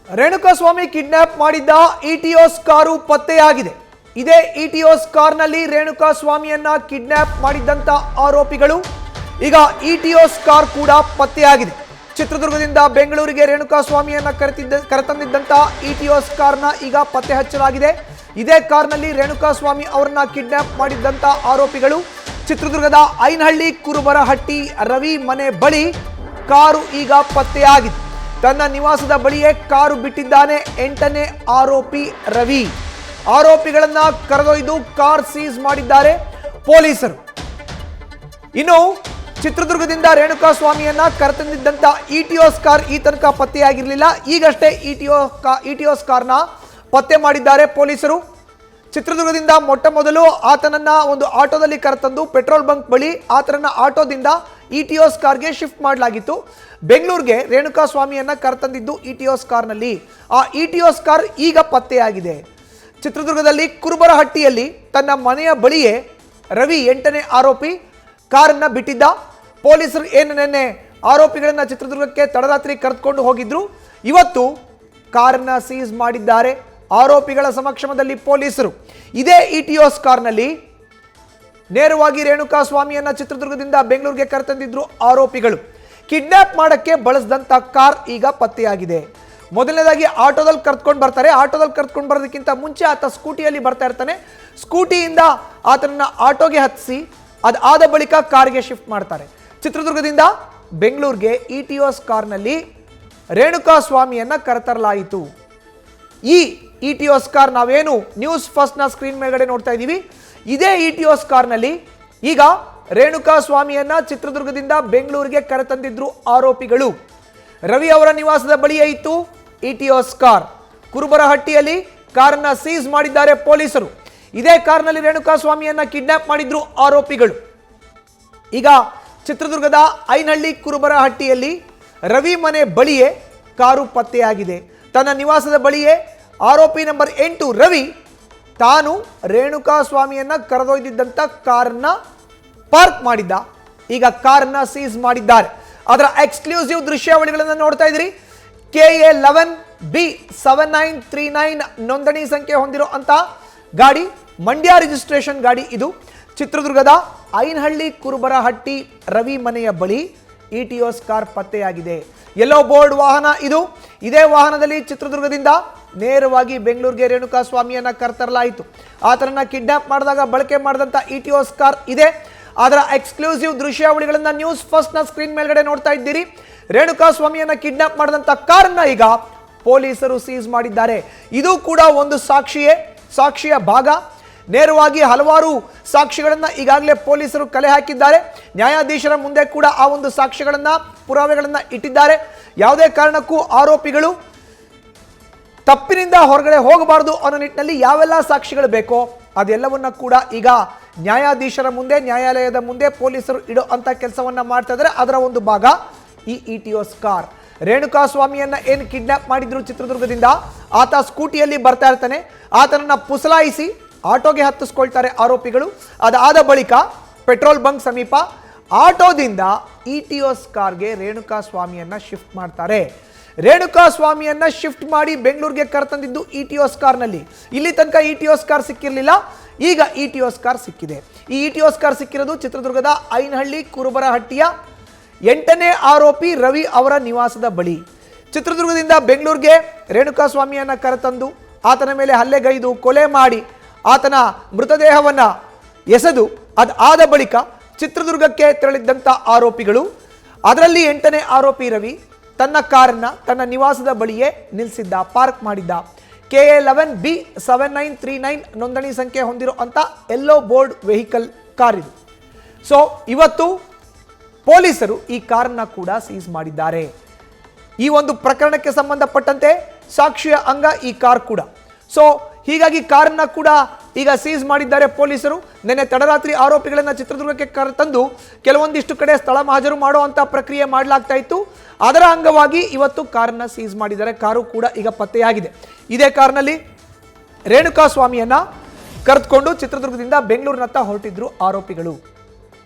Renukaswamy kidnap ಮಾಡಿದ್ದ ಇಟಿಒಸ್ car ಪತ್ತೆಯಾಗಿದೆ. ಇದೇ ಇಟಿಒಸ್ ಕಾರ್ನಲ್ಲಿ ರೇಣುಕಾಸ್ವಾಮಿಯನ್ನ ಕಿಡ್ನಾಪ್ ಮಾಡಿದ್ದಂತ ಆರೋಪಿಗಳು ಈಗ ಇಟಿಒಸ್ ಕಾರ್ ಕೂಡ ಪತ್ತೆಯಾಗಿದೆ. ಚಿತ್ರದುರ್ಗದಿಂದ ಬೆಂಗಳೂರಿಗೆ ರೇಣುಕಾಸ್ವಾಮಿಯನ್ನ ಕರೆತಂದಿದ್ದಂತ ಇಟಿಒಸ್ ಕಾರ್ನ ಈಗ ಪತ್ತೆ ಹಚ್ಚಲಾಗಿದೆ. ಇದೇ ಕಾರ್ನಲ್ಲಿ ರೇಣುಕಾಸ್ವಾಮಿ ಅವರನ್ನ ಕಿಡ್ನಾಪ್ ಮಾಡಿದ್ದಂತ ಆರೋಪಿಗಳು ಚಿತ್ರದುರ್ಗದ ಐನಹಳ್ಳಿ ಕುರುಬರಹಟ್ಟಿ ರವಿ ಮನೆ ಬಳಿ ಕಾರು ಈಗ ಪತ್ತೆಯಾಗಿದೆ. ತನ್ನ ನಿವಾಸದ ಬಳಿಯೇ ಕಾರು ಬಿಟ್ಟಿದ್ದಾನೆ 8ನೇ ಆರೋಪಿ ರವಿ. ಆರೋಪಿಗಳನ್ನ ಕರೆದೊಯ್ದು ಕಾರ್ ಸೀಸ್ ಮಾಡಿದ್ದಾರೆ ಪೊಲೀಸರು. ಇನ್ನು ಚಿತ್ರದುರ್ಗದಿಂದ ರೇಣುಕಾಸ್ವಾಮಿಯನ್ನ ಕರೆತಂದಿದ್ದಂತ ಇಟಿಒಸ್ ಕಾರ್ ಈ ತನಕ ಪತ್ತೆಯಾಗಿರಲಿಲ್ಲ. ಈಗಷ್ಟೇ ಇಟಿಒಸ್ ಕಾರ್ನ ಪತ್ತೆ ಮಾಡಿದ್ದಾರೆ ಪೊಲೀಸರು. ಚಿತ್ರದುರ್ಗದಿಂದ ಮೊಟ್ಟ ಮೊದಲು ಆತನನ್ನ ಒಂದು ಆಟೋದಲ್ಲಿ ಕರೆತಂದು ಪೆಟ್ರೋಲ್ ಬಂಕ್ ಬಳಿ ಆತನನ್ನ ಆಟೋದಿಂದ ಇಟಿಒಸ್ ಕಾರ್ಗೆ ಶಿಫ್ಟ್ ಮಾಡಲಾಗಿತ್ತು. ಬೆಂಗಳೂರಿಗೆ ರೇಣುಕಾಸ್ವಾಮಿಯನ್ನ ಕರೆತಂದಿದ್ದು ಇಟಿಒಸ್ ಕಾರ್ನಲ್ಲಿ. ಆ ಇಟಿಒಸ್ ಕಾರ್ ಈಗ ಪತ್ತೆಯಾಗಿದೆ. ಚಿತ್ರದುರ್ಗದಲ್ಲಿ ಕುರುಬರಹಟ್ಟಿಯಲ್ಲಿ ತನ್ನ ಮನೆಯ ಬಳಿಯೇ ರವಿ 8ನೇ ಆರೋಪಿ ಕಾರನ್ನ ಬಿಟ್ಟಿದ್ದ. ಪೊಲೀಸರು ನಿನ್ನೆ ಆರೋಪಿಗಳನ್ನ ಚಿತ್ರದುರ್ಗಕ್ಕೆ ತಡರಾತ್ರಿ ಕರೆದುಕೊಂಡು ಹೋಗಿದ್ರು. ಇವತ್ತು ಕಾರನ್ನ ಸೀಸ್ ಮಾಡಿದ್ದಾರೆ ಆರೋಪಿಗಳ ಸಮಕ್ಷಮದಲ್ಲಿ ಪೊಲೀಸರು. ಇದೇ ಇಟಿಒಸ್ ಕಾರ್ನಲ್ಲಿ ನೇರವಾಗಿ ರೇಣುಕಾಸ್ವಾಮಿಯನ್ನ ಚಿತ್ರದುರ್ಗದಿಂದ ಬೆಂಗಳೂರಿಗೆ ಕರೆತಂದಿದ್ರು ಆರೋಪಿಗಳು. ಕಿಡ್ನಾಪ್ ಮಾಡಕ್ಕೆ ಬಳಸಿದಂತ ಕಾರ್ ಈಗ ಪತ್ತೆಯಾಗಿದೆ. ಮೊದಲನೇದಾಗಿ ಆಟೋದಲ್ಲಿ ಕರ್ತ್ಕೊಂಡು ಬರ್ತಾರೆ. ಆಟೋದಲ್ಲಿ ಕರ್ತ್ಕೊಂಡು ಬರೋದಕ್ಕಿಂತ ಮುಂಚೆ ಆತ ಸ್ಕೂಟಿಯಲ್ಲಿ ಬರ್ತಾ ಇರ್ತಾನೆ. ಸ್ಕೂಟಿಯಿಂದ ಆತನನ್ನ ಆಟೋಗೆ ಹತ್ತಿಸಿ ಅದಾದ ಬಳಿಕ ಕಾರ್ಗೆ ಶಿಫ್ಟ್ ಮಾಡ್ತಾರೆ. ಚಿತ್ರದುರ್ಗದಿಂದ ಬೆಂಗಳೂರಿಗೆ ಇಟಿಒಸ್ ಕಾರ್ನಲ್ಲಿ ರೇಣುಕಾಸ್ವಾಮಿಯನ್ನ ಕರೆತರಲಾಯಿತು. ಈ ಇಟಿಒಸ್ ಕಾರ್ ನಾವೇನು ನ್ಯೂಸ್ ಫಸ್ಟ್ನ ಸ್ಕ್ರೀನ್ ಮೇಲ್ಗಡೆ ನೋಡ್ತಾ ಇದ್ದೀವಿ, ಇದೇ ಇಟಿಒಸ್ ಕಾರ್ನಲ್ಲಿ ಈಗ ರೇಣುಕಾಸ್ವಾಮಿಯನ್ನ ಚಿತ್ರದುರ್ಗದಿಂದ ಬೆಂಗಳೂರಿಗೆ ಕರೆತಂದಿದ್ರು ಆರೋಪಿಗಳು. ರವಿ ಅವರ ನಿವಾಸದ ಬಳಿಯೇ ಇತ್ತು ಇಟಿಒಸ್ ಕಾರ್. ಕುರುಬರಹಟ್ಟಿಯಲ್ಲಿ ಕಾರನ್ನ ಸೀಸ್ ಮಾಡಿದ್ದಾರೆ ಪೊಲೀಸರು. ಇದೇ ಕಾರ್ನಲ್ಲಿ ರೇಣುಕಾಸ್ವಾಮಿಯನ್ನ ಕಿಡ್ನಾಪ್ ಮಾಡಿದ್ರು ಆರೋಪಿಗಳು. ಈಗ ಚಿತ್ರದುರ್ಗದ ಐನಹಳ್ಳಿ ಕುರುಬರಹಟ್ಟಿಯಲ್ಲಿ ರವಿ ಮನೆ ಬಳಿಯೇ ಕಾರು ಪತ್ತೆಯಾಗಿದೆ. ತನ್ನ ನಿವಾಸದ ಬಳಿಯೇ ಆರೋಪಿ ನಂಬರ್ 8 ರವಿ ತಾನು ರೇಣುಕಾಸ್ವಾಮಿಯನ್ನ ಕರೆದೊಯ್ದಿದ್ದಂಥ ಕಾರನ್ನ ಪಾರ್ಕ್ ಮಾಡಿದ್ದ. ಈಗ ಕಾರನ್ನ ಸೀಸ್ ಮಾಡಿದ್ದಾರೆ. ಅದರ ಎಕ್ಸ್ಕ್ಲೂಸಿವ್ ದೃಶ್ಯಾವಳಿಗಳನ್ನು ನೋಡ್ತಾ ಇದ್ರಿ. KA11B7939 ನೋಂದಣಿ ಸಂಖ್ಯೆ ಹೊಂದಿರೋ ಅಂತ ಗಾಡಿ, ಮಂಡ್ಯ ರಿಜಿಸ್ಟ್ರೇಷನ್ ಗಾಡಿ ಇದು. ಚಿತ್ರದುರ್ಗದ ಐನಹಳ್ಳಿ ಕುರುಬರಹಟ್ಟಿ ರವಿ ಮನೆಯ ಬಳಿ ಇಟಿಒಸ್ ಕಾರ್ ಪತ್ತೆಯಾಗಿದೆ. ಯೆಲ್ಲೋ ಬೋರ್ಡ್ ವಾಹನ ಇದು. ಇದೇ ವಾಹನದಲ್ಲಿ ಚಿತ್ರದುರ್ಗದಿಂದ ನೇರವಾಗಿ ಬೆಂಗಳೂರಿಗೆ ರೇಣುಕಾಸ್ವಾಮಿಯನ್ನ ಕರೆತರಲಾಯಿತು. ಆತನನ್ನ ಕಿಡ್ನಾಪ್ ಮಾಡಿದಾಗ ಬಳಕೆ ಮಾಡಿದಂಥ ಇಟಿಒಸ್ ಕಾರ್ ಇದೆ. ಅದರ ಎಕ್ಸ್ಕ್ಲೂಸಿವ್ ದೃಶ್ಯಾವಳಿಗಳನ್ನ ನ್ಯೂಸ್ ಫಸ್ಟ್ನ ಸ್ಕ್ರೀನ್ ಮೇಲ್ಗಡೆ ನೋಡ್ತಾ ಇದ್ದೀರಿ. ರೇಣುಕಾಸ್ವಾಮಿಯನ್ನ ಕಿಡ್ನಾಪ್ ಮಾಡಿದಂಥ ಕಾರನ್ನ ಈಗ ಪೊಲೀಸರು ಸೀಸ್ ಮಾಡಿದ್ದಾರೆ. ಇದು ಕೂಡ ಒಂದು ಸಾಕ್ಷಿಯ ಭಾಗ. ನೇರವಾಗಿ ಹಲವಾರು ಸಾಕ್ಷಿಗಳನ್ನ ಈಗಾಗಲೇ ಪೊಲೀಸರು ಕಲೆ ಹಾಕಿದ್ದಾರೆ. ನ್ಯಾಯಾಧೀಶರ ಮುಂದೆ ಕೂಡ ಆ ಒಂದು ಸಾಕ್ಷ್ಯಗಳನ್ನ ಪುರಾವೆಗಳನ್ನ ಇಟ್ಟಿದ್ದಾರೆ. ಯಾವುದೇ ಕಾರಣಕ್ಕೂ ಆರೋಪಿಗಳು ತಪ್ಪಿನಿಂದ ಹೊರಗಡೆ ಹೋಗಬಾರದು ಅನ್ನೋ ನಿಟ್ಟಿನಲ್ಲಿ ಯಾವೆಲ್ಲ ಸಾಕ್ಷಿಗಳು ಬೇಕೋ ಅದೆಲ್ಲವನ್ನ ಕೂಡ ಈಗ ನ್ಯಾಯಾಧೀಶರ ಮುಂದೆ, ನ್ಯಾಯಾಲಯದ ಮುಂದೆ ಪೊಲೀಸರು ಇಡೋ ಅಂತ ಕೆಲಸವನ್ನ ಮಾಡ್ತಾ ಇದ್ದಾರೆ. ಅದರ ಒಂದು ಭಾಗ ಈ ಇಟಿಒಸ್ ಕಾರ್. ರೇಣುಕಾಸ್ವಾಮಿಯನ್ನ ಏನು ಕಿಡ್ನಾಪ್ ಮಾಡಿದ್ರು ಚಿತ್ರದುರ್ಗದಿಂದ, ಆತ ಸ್ಕೂಟಿಯಲ್ಲಿ ಬರ್ತಾ ಇರ್ತಾನೆ. ಆತನನ್ನ ಪುಸಲಾಯಿಸಿ ಆಟೋಗೆ ಹತ್ತಿಸ್ಕೊಳ್ತಾರೆ ಆರೋಪಿಗಳು. ಅದಾದ ಬಳಿಕ ಪೆಟ್ರೋಲ್ ಬಂಕ್ ಸಮೀಪ ಆಟೋದಿಂದ ಇಟಿಒಸ್ ಕಾರ್ಗೆ ರೇಣುಕಾಸ್ವಾಮಿಯನ್ನ ಶಿಫ್ಟ್ ಮಾಡ್ತಾರೆ. ರೇಣುಕಾಸ್ವಾಮಿಯನ್ನ ಶಿಫ್ಟ್ ಮಾಡಿ ಬೆಂಗಳೂರಿಗೆ ಕರೆತಂದಿದ್ದು ಇಟಿಒಸ್ ಕಾರ್ನಲ್ಲಿ. ಇಲ್ಲಿ ತನಕ ಇಟಿಒಸ್ ಕಾರ್ ಸಿಕ್ಕಿರಲಿಲ್ಲ, ಈಗ ಇಟಿಒಸ್ ಕಾರ್ ಸಿಕ್ಕಿದೆ. ಈ ಇಟಿಒಸ್ ಕಾರ್ ಸಿಕ್ಕಿರೋದು ಚಿತ್ರದುರ್ಗದ ಐನಹಳ್ಳಿ ಕುರುಬರಹಟ್ಟಿಯ 8ನೇ ಆರೋಪಿ ರವಿ ಅವರ ನಿವಾಸದ ಬಳಿ. ಚಿತ್ರದುರ್ಗದಿಂದ ಬೆಂಗಳೂರಿಗೆ ರೇಣುಕಾಸ್ವಾಮಿಯನ್ನ ಕರೆತಂದು ಆತನ ಮೇಲೆ ಹಲ್ಲೆಗೈದು ಕೊಲೆ ಮಾಡಿ ಆತನ ಮೃತದೇಹವನ್ನ ಎಸೆದು ಅದಾದ ಬಳಿಕ ಚಿತ್ರದುರ್ಗಕ್ಕೆ ತೆರಳಿದ್ದಂಥ ಆರೋಪಿಗಳು, ಅದರಲ್ಲಿ 8ನೇ ಆರೋಪಿ ರವಿ ತನ್ನ ಕಾರನ್ನ ತನ್ನ ನಿವಾಸದ ಬಳಿಯೇ ನಿಲ್ಲಿಸಿದ್ದ, ಪಾರ್ಕ್ ಮಾಡಿದ್ದ. KA11B7939 ನೋಂದಣಿ ಸಂಖ್ಯೆ ಹೊಂದಿರೋ ಅಂತ ಯೆಲ್ಲೋ ಬೋರ್ಡ್ ವೆಹಿಕಲ್ ಕಾರ್ ಇದು. ಸೊ ಇವತ್ತು ಪೊಲೀಸರು ಈ ಕಾರನ್ನ ಕೂಡ ಸೀಸ್ ಮಾಡಿದ್ದಾರೆ. ಈ ಒಂದು ಪ್ರಕರಣಕ್ಕೆ ಸಂಬಂಧಪಟ್ಟಂತೆ ಸಾಕ್ಷಿಯ ಅಂಗ ಈ ಕಾರ್ ಕೂಡ. ಸೊ ಹೀಗಾಗಿ ಕಾರನ್ನ ಕೂಡ ಈಗ ಸೀಸ್ ಮಾಡಿದ್ದಾರೆ ಪೊಲೀಸರು. ನಿನ್ನೆ ತಡರಾತ್ರಿ ಆರೋಪಿಗಳನ್ನ ಚಿತ್ರದುರ್ಗಕ್ಕೆ ಕರೆತಂದು ಕೆಲವೊಂದಿಷ್ಟು ಕಡೆ ಸ್ಥಳ ಮಹಾಜರು ಮಾಡುವಂತ ಪ್ರಕ್ರಿಯೆ ಮಾಡಲಾಗ್ತಾ ಇತ್ತು. ಅದರ ಅಂಗವಾಗಿ ಇವತ್ತು ಕಾರನ್ನ ಸೀಸ್ ಮಾಡಿದ್ದಾರೆ. ಕಾರು ಕೂಡ ಈಗ ಪತ್ತೆಯಾಗಿದೆ. ಇದೇ ಕಾರ್ನಲ್ಲಿ ರೇಣುಕಾಸ್ವಾಮಿಯನ್ನ ಕರೆದುಕೊಂಡು ಚಿತ್ರದುರ್ಗದಿಂದ ಬೆಂಗಳೂರಿನತ್ತ ಹೊರಟಿದ್ರು ಆರೋಪಿಗಳು.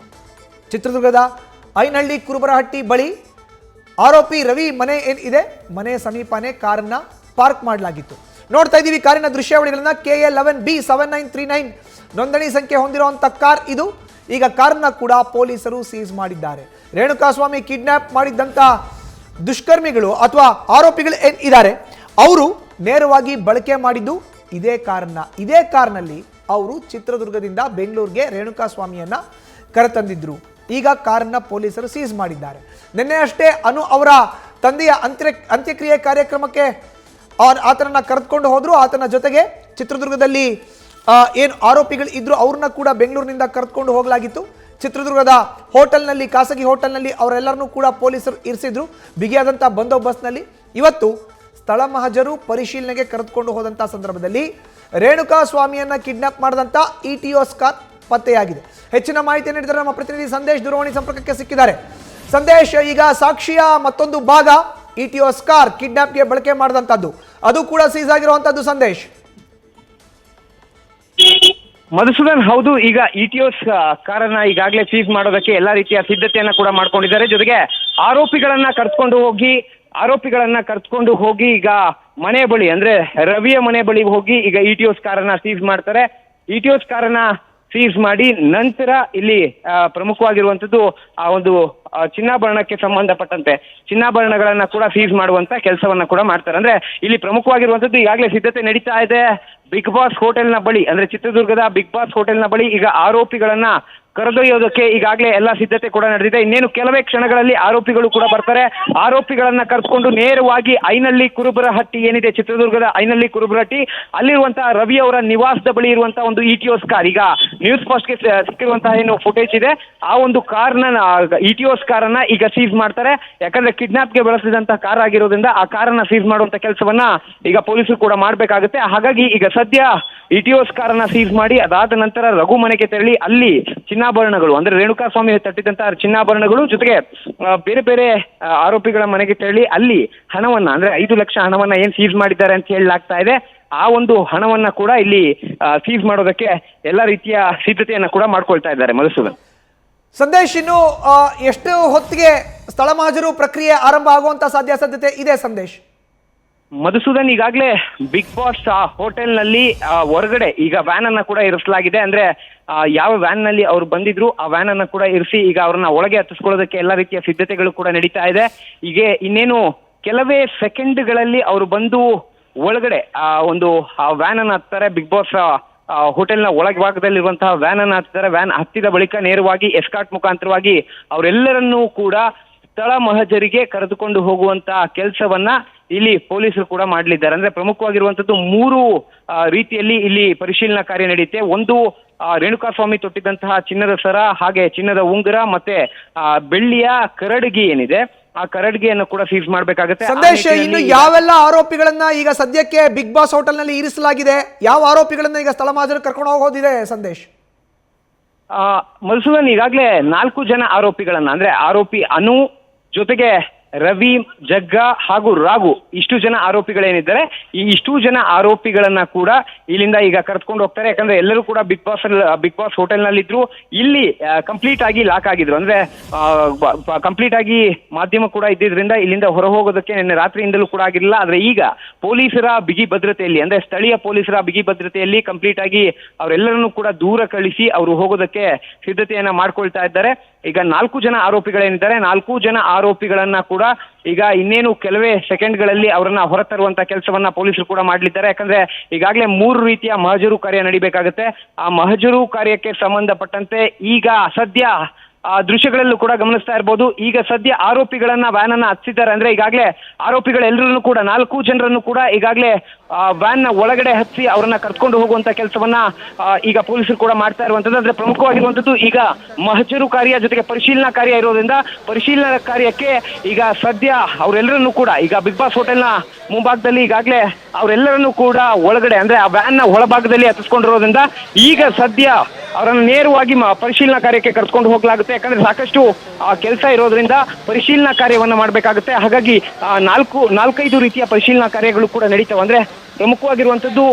ಚಿತ್ರದುರ್ಗದ ಐನಹಳ್ಳಿ ಕುರುಬರಹಟ್ಟಿ ಬಳಿ ಆರೋಪಿ ರವಿ ಮನೆ ಏನಿದೆ, ಮನೆ ಸಮೀಪನೇ ಕಾರನ್ನ ಪಾರ್ಕ್ ಮಾಡಲಾಗಿತ್ತು. ನೋಡ್ತಾ ಇದ್ದೀವಿ ಕಾರಿನ ದೃಶ್ಯಾವಳಿಗಳನ್ನ. KA11B7939 ನೋಂದಣಿ ಸಂಖ್ಯೆ ಹೊಂದಿರುವಂತ ಕಾರ್ ಇದು. ಈಗ ಕಾರ್ನ ಕೂಡ ಪೊಲೀಸರು ಸೀಸ್ ಮಾಡಿದ್ದಾರೆ. ರೇಣುಕಾಸ್ವಾಮಿ ಕಿಡ್ನಾಪ್ ಮಾಡಿದ್ದಂತ ದುಷ್ಕರ್ಮಿಗಳು ಅಥವಾ ಆರೋಪಿಗಳು ಏನಿದ್ದಾರೆ ಅವರು ನೇರವಾಗಿ ಬಳಕೆ ಮಾಡಿದ್ದು ಇದೇ ಕಾರ್ನಲ್ಲಿ ಅವರು ಚಿತ್ರದುರ್ಗದಿಂದ ಬೆಂಗಳೂರಿಗೆ ರೇಣುಕಾಸ್ವಾಮಿಯನ್ನ ಕರೆತಂದಿದ್ರು. ಈಗ ಕಾರನ್ನ ಪೊಲೀಸರು ಸೀಸ್ ಮಾಡಿದ್ದಾರೆ. ನಿನ್ನೆ ಅಷ್ಟೇ ಅನು ಅವರ ತಂದೆಯ ಅಂತ್ಯಕ್ರಿಯೆ ಕಾರ್ಯಕ್ರಮಕ್ಕೆ ಆತನನ್ನ ಕರೆದುಕೊಂಡು ಹೋದ್ರು. ಆತನ ಜೊತೆಗೆ ಚಿತ್ರದುರ್ಗದಲ್ಲಿ ಏನು ಆರೋಪಿಗಳು ಇದ್ರು ಅವ್ರನ್ನ ಕೂಡ ಬೆಂಗಳೂರಿನಿಂದ ಕರೆದುಕೊಂಡು ಹೋಗಲಾಗಿತ್ತು. ಚಿತ್ರದುರ್ಗದ ಹೋಟೆಲ್ನಲ್ಲಿ, ಖಾಸಗಿ ಹೋಟೆಲ್ನಲ್ಲಿ ಅವರೆಲ್ಲರನ್ನೂ ಕೂಡ ಪೊಲೀಸರು ಇರಿಸಿದ್ರು ಬಿಗಿಯಾದಂಥ ಬಂದೋಬಸ್ತ್ನಲ್ಲಿ. ಇವತ್ತು ಸ್ಥಳ ಮಹಜರು ಪರಿಶೀಲನೆಗೆ ಕರೆದುಕೊಂಡು ಹೋದಂಥ ಸಂದರ್ಭದಲ್ಲಿ ರೇಣುಕಾಸ್ವಾಮಿಯನ್ನ ಕಿಡ್ನಾಪ್ ಮಾಡಿದಂಥ ಇಟಿಯೋಸ್ ಕಾರ್ ಪತ್ತೆಯಾಗಿದೆ. ಹೆಚ್ಚಿನ ಮಾಹಿತಿ ನೀಡಿದರೆ ನಮ್ಮ ಪ್ರತಿನಿಧಿ ಸಂದೇಶ್ ದೂರವಾಣಿ ಸಂಪರ್ಕಕ್ಕೆ ಸಿಕ್ಕಿದ್ದಾರೆ. ಸಂದೇಶ್, ಈಗ ಸಾಕ್ಷಿಯ ಮತ್ತೊಂದು ಭಾಗ ಇಟಿಯೋಸ್ ಕಾರ್ ಕಿಡ್ನಾಪ್ಗೆ ಬಳಕೆ ಮಾಡಿದಂಥದ್ದು ಅದು ಕೂಡ ಸೀಸ್ ಆಗಿರುವಂತದ್ದು. ಸಂದೇಶ್. ಮಧುಸೂದನ್, ಹೌದು. ಈಗ ಇಟಿಯೋಸ್ ಕಾರನ್ನ ಈಗಾಗಲೇ ಸೀಸ್ ಮಾಡೋದಕ್ಕೆ ಎಲ್ಲಾ ರೀತಿಯ ಸಿದ್ಧತೆಯನ್ನ ಕೂಡ ಮಾಡ್ಕೊಂಡಿದ್ದಾರೆ. ಜೊತೆಗೆ ಆರೋಪಿಗಳನ್ನ ಕರ್ಸ್ಕೊಂಡು ಹೋಗಿ ಈಗ ಮನೆ ಬಳಿ, ಅಂದ್ರೆ ರವಿಯ ಮನೆ ಬಳಿ ಹೋಗಿ ಈಗ ಇಟಿಯೋಸ್ ಕಾರನ್ನ ಸೀಸ್ ಮಾಡ್ತಾರೆ. ಇಟಿಯೋಸ್ ಕಾರನ್ನ ಸೀಸ್ ಮಾಡಿ ನಂತರ ಇಲ್ಲಿ ಪ್ರಮುಖವಾಗಿರುವಂತದ್ದು ಆ ಒಂದು ಚಿನ್ನಾಭರಣಕ್ಕೆ ಸಂಬಂಧಪಟ್ಟಂತೆ ಚಿನ್ನಾಭರಣಗಳನ್ನ ಕೂಡ ಸೀಸ್ ಮಾಡುವಂತ ಕೆಲಸವನ್ನ ಕೂಡ ಮಾಡ್ತಾರೆ. ಅಂದ್ರೆ ಇಲ್ಲಿ ಪ್ರಮುಖವಾಗಿರುವಂತದ್ದು ಈಗಾಗಲೇ ಸಿದ್ಧತೆ ನಡೀತಾ ಇದೆ. ಬಿಗ್ ಬಾಸ್ ಹೋಟೆಲ್ನ ಬಳಿ, ಅಂದ್ರೆ ಚಿತ್ರದುರ್ಗದ ಬಿಗ್ ಬಾಸ್ ಹೋಟೆಲ್ನ ಬಳಿ ಈಗ ಆರೋಪಿಗಳನ್ನ ಕರೆದೊಯ್ಯೋದಕ್ಕೆ ಈಗಾಗಲೇ ಎಲ್ಲಾ ಸಿದ್ಧತೆ ಕೂಡ ನಡೆದಿದೆ. ಇನ್ನೇನು ಕೆಲವೇ ಕ್ಷಣಗಳಲ್ಲಿ ಆರೋಪಿಗಳು ಕೂಡ ಬರ್ತಾರೆ. ಆರೋಪಿಗಳನ್ನ ಕರೆದುಕೊಂಡು ನೇರವಾಗಿ ಐನಹಳ್ಳಿ ಕುರುಬರಹಟ್ಟಿ ಏನಿದೆ, ಚಿತ್ರದುರ್ಗದ ಐನಹಳ್ಳಿ ಕುರುಬರಹಟ್ಟಿ ಅಲ್ಲಿರುವಂತಹ ರವಿ ಅವರ ನಿವಾಸದ ಬಳಿ ಇರುವಂತಹ ಒಂದು ಇಟಿಯೋಸ್ ಕಾರ್, ಈಗ ನ್ಯೂಸ್ ಫಸ್ಟ್ಗೆ ಸಿಕ್ಕಿರುವಂತಹ ಏನು ಫುಟೇಜ್ ಇದೆ ಆ ಒಂದು ಇಟಿಯೋಸ್ ಕಾರನ್ನ ಈಗ ಸೀಸ್ ಮಾಡ್ತಾರೆ. ಯಾಕಂದ್ರೆ ಕಿಡ್ನಾಪ್ಗೆ ಬಳಸಿದಂತಹ ಕಾರ್ ಆಗಿರೋದ್ರಿಂದ ಆ ಕಾರನ್ನ ಸೀಸ್ ಮಾಡುವಂತ ಕೆಲಸವನ್ನ ಈಗ ಪೊಲೀಸರು ಕೂಡ ಮಾಡ್ಬೇಕಾಗುತ್ತೆ. ಹಾಗಾಗಿ ಈಗ ಸದ್ಯ ಇಟಿಯೋಸ್ ಕಾರನ್ನ ಸೀಸ್ ಮಾಡಿ ಅದಾದ ನಂತರ ರಘು ಮನೆಗೆ ತೆರಳಿ ಅಲ್ಲಿ ಚಿನ್ನಾಭರಣಗಳು, ಅಂದ್ರೆ ರೇಣುಕಾಸ್ವಾಮಿ ತಟ್ಟಿದಂತಹ ಚಿನ್ನಾಭರಣಗಳು ಜೊತೆಗೆ ಬೇರೆ ಬೇರೆ ಆರೋಪಿಗಳ ಮನೆಗೆ ತೆರಳಿ ಅಲ್ಲಿ ಹಣವನ್ನ, ಅಂದ್ರೆ 5 ಲಕ್ಷ ಹಣವನ್ನ ಏನ್ ಸೀಸ್ ಮಾಡಿದ್ದಾರೆ ಅಂತ ಹೇಳಲಾಗ್ತಾ ಇದೆ, ಆ ಒಂದು ಹಣವನ್ನ ಕೂಡ ಇಲ್ಲಿ ಸೀಸ್ ಮಾಡೋದಕ್ಕೆ ಎಲ್ಲಾ ರೀತಿಯ ಸಿದ್ಧತೆಯನ್ನ ಕೂಡ ಮಾಡ್ಕೊಳ್ತಾ ಇದ್ದಾರೆ. ಮಧುಸೂದನ್. ಸಂದೇಶ್, ಇನ್ನು ಎಷ್ಟು ಹೊತ್ತಿಗೆ ಸ್ಥಳ ಮಹಜರು ಪ್ರಕ್ರಿಯೆ ಆರಂಭ ಆಗುವಂತ ಸಾಧ್ಯತೆ ಇದೆ ಸಂದೇಶ್? ಮಧುಸೂದನ್, ಈಗಾಗಲೇ ಬಿಗ್ ಬಾಸ್ ಹೋಟೆಲ್ನಲ್ಲಿ ಹೊರಗಡೆ ಈಗ ವ್ಯಾನ್ ಅನ್ನ ಕೂಡ ಇರಿಸಲಾಗಿದೆ. ಅಂದ್ರೆ ಯಾವ ವ್ಯಾನ್ ನಲ್ಲಿ ಅವ್ರು ಬಂದಿದ್ರು ಆ ವ್ಯಾನ್ ಅನ್ನ ಕೂಡ ಇರಿಸಿ ಈಗ ಅವ್ರನ್ನ ಒಳಗೆ ಹತ್ತಿಸ್ಕೊಳ್ಳೋದಕ್ಕೆ ಎಲ್ಲಾ ರೀತಿಯ ಸಿದ್ಧತೆಗಳು ಕೂಡ ನಡೀತಾ ಇದೆ. ಈಗ ಇನ್ನೇನು ಕೆಲವೇ ಸೆಕೆಂಡ್ಗಳಲ್ಲಿ ಅವರು ಬಂದು ಒಳಗಡೆ ಒಂದು ವ್ಯಾನ್ ಅನ್ನ ಹತ್ತಾರೆ. ಬಿಗ್ ಬಾಸ್ ಹೋಟೆಲ್ನ ಒಳಭಾಗದಲ್ಲಿರುವಂತಹ ವ್ಯಾನ್ ಅನ್ನ ಹತ್ತಾರೆ. ವ್ಯಾನ್ ಹತ್ತಿದ ಬಳಿಕ ನೇರವಾಗಿ ಎಸ್ಕಾರ್ಟ್ ಮುಖಾಂತರವಾಗಿ ಅವರೆಲ್ಲರನ್ನೂ ಕೂಡ ಸ್ಥಳ ಮಹಜರಿಗೆ ಕರೆದುಕೊಂಡು ಹೋಗುವಂತ ಕೆಲಸವನ್ನ ಇಲ್ಲಿ ಪೊಲೀಸರು ಕೂಡ ಮಾಡಲಿದ್ದಾರೆ. ಅಂದ್ರೆ ಪ್ರಮುಖವಾಗಿರುವಂತದ್ದು 3 ರೀತಿಯಲ್ಲಿ ಇಲ್ಲಿ ಪರಿಶೀಲನಾ ಕಾರ್ಯ ನಡೆಯುತ್ತೆ. ಒಂದು, ರೇಣುಕಾಸ್ವಾಮಿ ತೊಟ್ಟಿದ್ದಂತಹ ಚಿನ್ನದ ಸರ, ಹಾಗೆ ಚಿನ್ನದ ಉಂಗುರ, ಮತ್ತೆ ಬೆಳ್ಳಿಯ ಕರಡ್ಗಿ ಏನಿದೆ ಆ ಕರಡ್ಗಿಯನ್ನು ಕೂಡ ಸೀಸ್ ಮಾಡಬೇಕಾಗುತ್ತೆ. ಸಂದೇಶ್, ಇನ್ನು ಯಾವೆಲ್ಲ ಆರೋಪಿಗಳನ್ನ ಈಗ ಸದ್ಯಕ್ಕೆ ಬಿಗ್ ಬಾಸ್ ಹೋಟೆಲ್ ನಲ್ಲಿ ಇರಿಸಲಾಗಿದೆ? ಯಾವ ಆರೋಪಿಗಳನ್ನ ಈಗ ಸ್ಥಳ ಮಹಜರು ಕರ್ಕೊಂಡು ಹೋಗೋದಿದೆ ಸಂದೇಶ್? ಮಧುಸೂದನ್, ಈಗಾಗಲೇ 4 ಜನ ಆರೋಪಿಗಳನ್ನ, ಅಂದ್ರೆ ಆರೋಪಿ ಅನು ಜೊತೆಗೆ ರವಿ, ಜಗ್ಗ ಹಾಗೂ ರಾಘು, ಇಷ್ಟು ಜನ ಆರೋಪಿಗಳೇನಿದ್ದಾರೆ ಈ ಇಷ್ಟು ಜನ ಆರೋಪಿಗಳನ್ನ ಕೂಡ ಇಲ್ಲಿಂದ ಈಗ ಕರೆದುಕೊಂಡು ಹೋಗ್ತಾರೆ. ಯಾಕಂದ್ರೆ ಎಲ್ಲರೂ ಕೂಡ ಬಿಗ್ ಬಾಸ್ ಹೋಟೆಲ್ ನಲ್ಲಿ ಇದ್ರು. ಇಲ್ಲಿ ಕಂಪ್ಲೀಟ್ ಆಗಿ ಲಾಕ್ ಆಗಿದ್ರು, ಅಂದ್ರೆ ಕಂಪ್ಲೀಟ್ ಆಗಿ ಮಾಧ್ಯಮ ಕೂಡ ಇದ್ದಿದ್ರಿಂದ ಇಲ್ಲಿಂದ ಹೊರ ಹೋಗೋದಕ್ಕೆ ನಿನ್ನೆ ರಾತ್ರಿಯಿಂದಲೂ ಕೂಡ ಆಗಿರಲಿಲ್ಲ. ಆದ್ರೆ ಈಗ ಪೊಲೀಸರ ಬಿಗಿ ಭದ್ರತೆಯಲ್ಲಿ, ಅಂದ್ರೆ ಸ್ಥಳೀಯ ಪೊಲೀಸರ ಬಿಗಿ ಭದ್ರತೆಯಲ್ಲಿ ಕಂಪ್ಲೀಟ್ ಆಗಿ ಅವರೆಲ್ಲರನ್ನೂ ಕೂಡ ದೂರ ಕಳಿಸಿ ಅವರು ಹೋಗೋದಕ್ಕೆ ಸಿದ್ಧತೆಯನ್ನ ಮಾಡ್ಕೊಳ್ತಾ ಇದ್ದಾರೆ. ಈಗ 4 ಜನ ಆರೋಪಿಗಳೇನಿದ್ದಾರೆ 4 ಜನ ಆರೋಪಿಗಳನ್ನ ಕೂಡ ಈಗ ಇನ್ನೇನು ಕೆಲವೇ ಸೆಕೆಂಡ್ಗಳಲ್ಲಿ ಅವರನ್ನ ಹೊರತರುವಂತ ಕೆಲಸವನ್ನ ಪೊಲೀಸರು ಕೂಡ ಮಾಡಲಿದ್ದಾರೆ. ಯಾಕಂದ್ರೆ ಈಗಾಗಲೇ 3 ರೀತಿಯ ಮಹಜರು ಕಾರ್ಯ ನಡಿಬೇಕಾಗುತ್ತೆ. ಆ ಮಹಜರು ಕಾರ್ಯಕ್ಕೆ ಸಂಬಂಧಪಟ್ಟಂತೆ ಈಗ ಸದ್ಯ ದೃಶ್ಯಗಳಲ್ಲೂ ಕೂಡ ಗಮನಿಸ್ತಾ ಇರ್ಬೋದು. ಈಗ ಸದ್ಯ ಆರೋಪಿಗಳನ್ನ ವ್ಯಾನ್ ಅನ್ನ ಹತ್ತಿದ್ದಾರೆ. ಅಂದ್ರೆ ಈಗಾಗಲೇ ಆರೋಪಿಗಳೆಲ್ಲರನ್ನು ಕೂಡ 4 ಜನರನ್ನು ಕೂಡ ಈಗಾಗಲೇ ವ್ಯಾನ್ ನ ಒಳಗಡೆ ಹಚ್ಚಿ ಅವರನ್ನ ಕರ್ಕೊಂಡು ಹೋಗುವಂತ ಕೆಲಸವನ್ನ ಈಗ ಪೊಲೀಸರು ಕೂಡ ಮಾಡ್ತಾ ಇರುವಂತದ್ದು. ಅಂದ್ರೆ ಪ್ರಮುಖವಾಗಿರುವಂತದ್ದು ಈಗ ಮಹಜರು ಕಾರ್ಯ ಜೊತೆಗೆ ಪರಿಶೀಲನಾ ಕಾರ್ಯ ಇರೋದ್ರಿಂದ ಪರಿಶೀಲನಾ ಕಾರ್ಯಕ್ಕೆ ಈಗ ಸದ್ಯ ಅವರೆಲ್ಲರನ್ನು ಕೂಡ ಈಗ ಬಿಗ್ ಬಾಸ್ ಹೋಟೆಲ್ನ ಮುಂಭಾಗದಲ್ಲಿ ಈಗಾಗಲೇ ಅವರೆಲ್ಲರನ್ನು ಕೂಡ ಒಳಗಡೆ, ಅಂದ್ರೆ ಆ ವ್ಯಾನ್ ನ ಒಳಭಾಗದಲ್ಲಿ ಹತ್ತಿಸ್ಕೊಂಡಿರೋದ್ರಿಂದ ಈಗ ಸದ್ಯ ಅವರನ್ನು ನೇರವಾಗಿ ಪರಿಶೀಲನಾ ಕಾರ್ಯಕ್ಕೆ ಕರ್ಕೊಂಡು ಹೋಗ್ಲಾಗುತ್ತೆ. ಯಾಕಂದ್ರೆ ಸಾಕಷ್ಟು ಕೆಲಸ ಇರೋದ್ರಿಂದ ಪರಿಶೀಲನಾ ಕಾರ್ಯವನ್ನ ಮಾಡಬೇಕಾಗುತ್ತೆ. ಹಾಗಾಗಿ 4-5 ರೀತಿಯ ಪರಿಶೀಲನಾ ಕಾರ್ಯಗಳು ಕೂಡ ನಡೀತಾವೆ. ಅಂದ್ರೆ ಪ್ರಮುಖವಾಗಿರುವಂತದ್ದು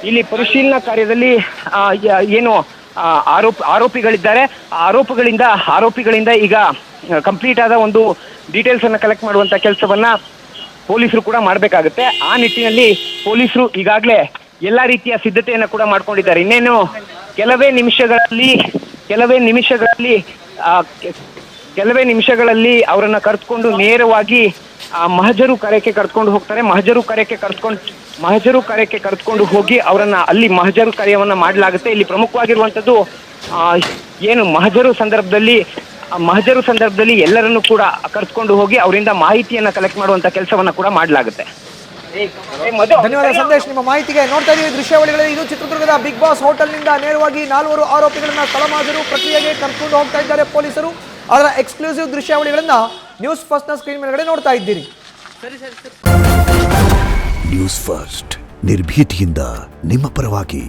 ಇಲ್ಲಿ ಪರಿಶೀಲನಾ ಕಾರ್ಯದಲ್ಲಿ ಏನು ಆರೋಪಿಗಳಿದ್ದಾರೆ ಆರೋಪಿಗಳಿಂದ ಈಗ ಕಂಪ್ಲೀಟ್ ಆದ ಒಂದು ಡೀಟೇಲ್ಸ್ ಅನ್ನ ಕಲೆಕ್ಟ್ ಮಾಡುವಂತ ಕೆಲಸವನ್ನ ಪೊಲೀಸರು ಕೂಡ ಮಾಡಬೇಕಾಗುತ್ತೆ. ಆ ನಿಟ್ಟಿನಲ್ಲಿ ಪೊಲೀಸರು ಈಗಾಗಲೇ ಎಲ್ಲ ರೀತಿಯ ಸಿದ್ಧತೆಯನ್ನು ಕೂಡ ಮಾಡ್ಕೊಂಡಿದ್ದಾರೆ. ಇನ್ನೇನು ಕೆಲವೇ ನಿಮಿಷಗಳಲ್ಲಿ ಅವರನ್ನ ಕರೆದುಕೊಂಡು ನೇರವಾಗಿ ಮಹಜರು ಕರೆಗೆ ಕರೆದುಕೊಂಡು ಹೋಗ್ತಾರೆ. ಮಹಜರು ಕರೆಗೆ ಕರೆದುಕೊಂಡು ಹೋಗಿ ಅವರನ್ನ ಅಲ್ಲಿ ಮಹಜರು ಕಾರ್ಯವನ್ನ ಮಾಡಲಾಗುತ್ತೆ. ಇಲ್ಲಿ ಪ್ರಮುಖವಾಗಿರುವಂತದ್ದು ಏನು ಮಹಜರು ಸಂದರ್ಭದಲ್ಲಿ ಎಲ್ಲರನ್ನೂ ಕೂಡ ಕರೆದುಕೊಂಡು ಹೋಗಿ ಅವರಿಂದ ಮಾಹಿತಿಯನ್ನ ಕಲೆಕ್ಟ್ ಮಾಡುವಂತ ಕೆಲಸವನ್ನ ಕೂಡ ಮಾಡಲಾಗುತ್ತೆ. ಧನ್ಯವಾದ ಸಂದೇಶ್, ನಿಮ್ಮ ಮಾಹಿತಿಗೆ. ನೋಡ್ತಾ ಇದೀವಿ ದೃಶ್ಯಾವಳಿಗಳಲ್ಲಿ, ಇದು ಚಿತ್ರದುರ್ಗದ ಬಿಗ್ ಬಾಸ್ ಹೋಟೆಲ್ನಿಂದ ನೇರವಾಗಿ 4 ಆರೋಪಿಗಳನ್ನ ಸ್ಥಳ ಮಹಜರು ಪ್ರಕ್ರಿಯೆಗೆ ಕರ್ಕೊಂಡು ಹೋಗ್ತಾ ಇದ್ದಾರೆ ಪೊಲೀಸರು. ಅದರ ಎಕ್ಸ್ಕ್ಲೂಸಿವ್ ದೃಶ್ಯಾವಳಿಗಳನ್ನ ನ್ಯೂಸ್ ಫಸ್ಟ್ ನ ಸ್ಕ್ರೀನ್ ಮೇಲ್ಗಡೆ ನೋಡ್ತಾ ಇದ್ದೀರಿ. ನ್ಯೂಸ್ ಫಸ್ಟ್ ನಿರ್ಭೀತಿಯಿಂದ ನಿಮ್ಮ ಪರವಾಗಿ.